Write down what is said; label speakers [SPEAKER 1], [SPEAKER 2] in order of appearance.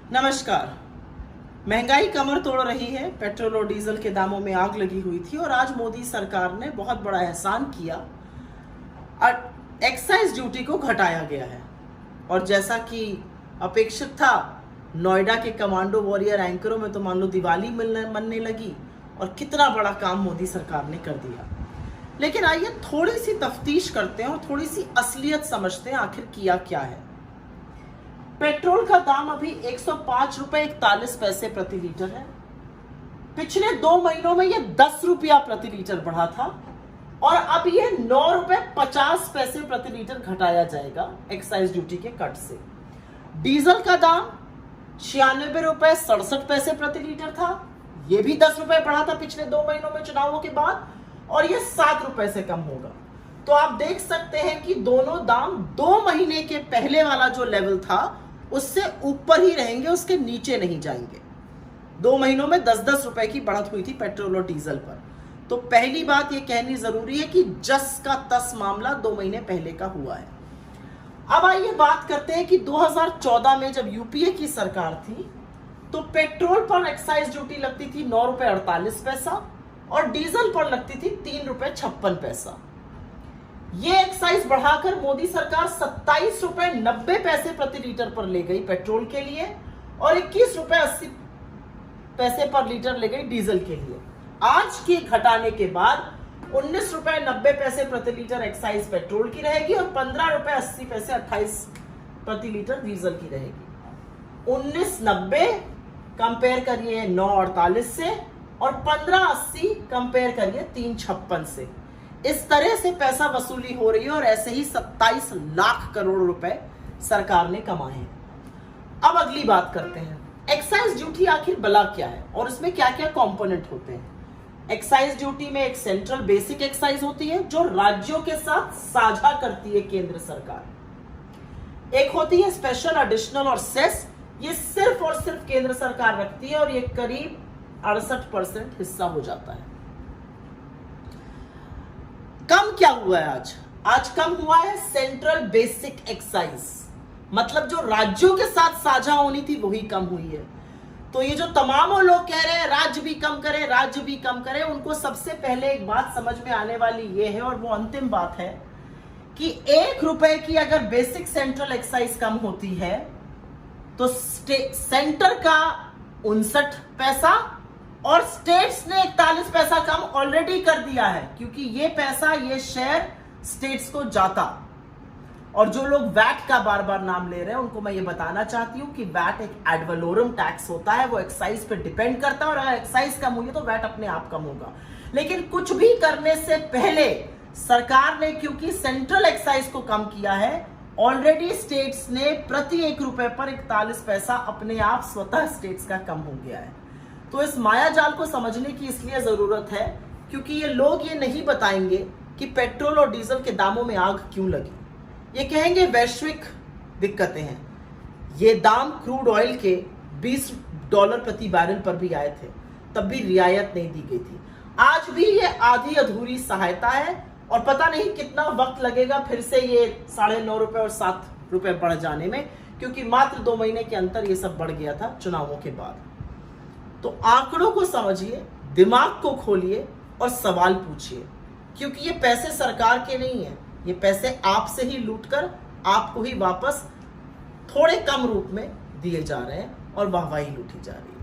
[SPEAKER 1] नमस्कार। महंगाई कमर तोड़ रही है। पेट्रोल और डीजल के दामों में आग लगी हुई थी और आज मोदी सरकार ने बहुत बड़ा एहसान किया और एक्साइज ड्यूटी को घटाया गया है। और जैसा कि अपेक्षित था, नोएडा के कमांडो वॉरियर एंकरों में तो मान लो दिवाली मनने लगी और कितना बड़ा काम मोदी सरकार ने कर दिया। लेकिन आइए थोड़ी सी तफ्तीश करते हैं और थोड़ी सी असलियत समझते हैं आखिर किया क्या है। पेट्रोल का दाम अभी 105 रुपए 41 पैसे प्रति लीटर है। पिछले 2 महीनों में यह 10 रुपया प्रति लीटर बढ़ा था और अब यह 9 रुपए 50 पैसे प्रति लीटर घटाया जाएगा एक्साइज ड्यूटी के कट से। डीजल का दाम 96 रुपए 67 पैसे प्रति लीटर था। यह भी 10 रुपए बढ़ा था पिछले 2 महीनों में चुनावों के बाद और यह 7 रुपए से कम होगा। तो आप देख सकते हैं कि दोनों दाम 2 महीने के पहले वाला जो लेवल था उससे ऊपर ही रहेंगे, उसके नीचे नहीं जाएंगे। 2 महीनों में 10-10 रुपए की बढ़त हुई थी पेट्रोल और डीजल पर। तो पहली बात यह कहनी जरूरी है कि जस का तस मामला 2 महीने पहले का हुआ है। अब आइए बात करते हैं कि 2014 में जब यूपीए की सरकार थी तो पेट्रोल पर एक्साइज ड्यूटी लगती थी 9 रुपए 48 पैसा और डीजल पर लगती थी 3 रुपए 56 पैसा। ये एक्साइज बढ़ाकर मोदी सरकार 27 रुपए 90 पैसे प्रति लीटर पर ले गई पेट्रोल के लिए और 21 रुपए 80 पैसे पर लीटर ले गई डीजल के लिए। आज के घटाने के बाद 19 रुपए 90 पैसे प्रति लीटर एक्साइज पेट्रोल की रहेगी और 15 रुपए 80 पैसे 28 प्रति लीटर डीजल की रहेगी। 1990 कंपेयर करिए 948 से और 1580 कंपेयर करिए 356 से। इस तरह से पैसा वसूली हो रही है और ऐसे ही 27 लाख करोड़ रुपए सरकार ने कमाए हैं। अब अगली बात करते हैं, एक्साइज ड्यूटी आखिर भला क्या है और इसमें क्या क्या कंपोनेंट होते हैं। एक्साइज ड्यूटी में एक सेंट्रल बेसिक एक्साइज होती है जो राज्यों के साथ साझा करती है केंद्र सरकार। एक होती है स्पेशल, एडिशनल और सेस। ये सिर्फ और सिर्फ केंद्र सरकार रखती है और ये करीब 68% हिस्सा हो जाता है। कम क्या हुआ है आज कम हुआ है सेंट्रल बेसिक एक्साइज, मतलब जो राज्यों के साथ साझा होनी थी वही कम हुई है। तो ये जो तमाम लोग कह रहे हैं राज्य भी कम करे, राज्य भी कम करे, उनको सबसे पहले एक बात समझ में आने वाली ये है और वो अंतिम बात है कि 1 रुपए की अगर बेसिक सेंट्रल एक्साइज कम होती है तो सेंटर का 59 पैसा और स्टेट्स ने 41 पैसा कम ऑलरेडी कर दिया है, क्योंकि ये पैसा, ये शेयर स्टेट्स को जाता। और जो लोग वैट का बार बार नाम ले रहे हैं उनको मैं ये बताना चाहती हूं कि वैट एक एड वैलोरम टैक्स होता है, वो एक्साइज पे डिपेंड करता है और अगर एक्साइज कम हुई तो वैट अपने आप कम होगा। लेकिन कुछ भी करने से पहले सरकार ने, क्योंकि सेंट्रल एक्साइज को कम किया है, ऑलरेडी स्टेट्स ने प्रति 1 रुपए पर 41 पैसा अपने आप स्वतः स्टेट्स का कम हो गया है। तो इस माया जाल को समझने की इसलिए जरूरत है क्योंकि ये लोग ये नहीं बताएंगे कि पेट्रोल और डीजल के दामों में आग क्यों लगी। ये कहेंगे वैश्विक दिक्कतें हैं। ये दाम क्रूड ऑयल के $20 प्रति बैरल पर भी आए थे, तब भी रियायत नहीं दी गई थी। आज भी ये आधी अधूरी सहायता है और पता नहीं कितना वक्त लगेगा फिर से ये 9.5 रुपए और 7 रुपए बढ़ जाने में, क्योंकि मात्र 2 महीने के अंतर ये सब बढ़ गया था चुनावों के बाद। तो आंकड़ों को समझिए, दिमाग को खोलिए और सवाल पूछिए, क्योंकि ये पैसे सरकार के नहीं है, ये पैसे आपसे ही लूटकर आपको ही वापस थोड़े कम रूप में दिए जा रहे हैं और वाहवाही लूटी जा रही है।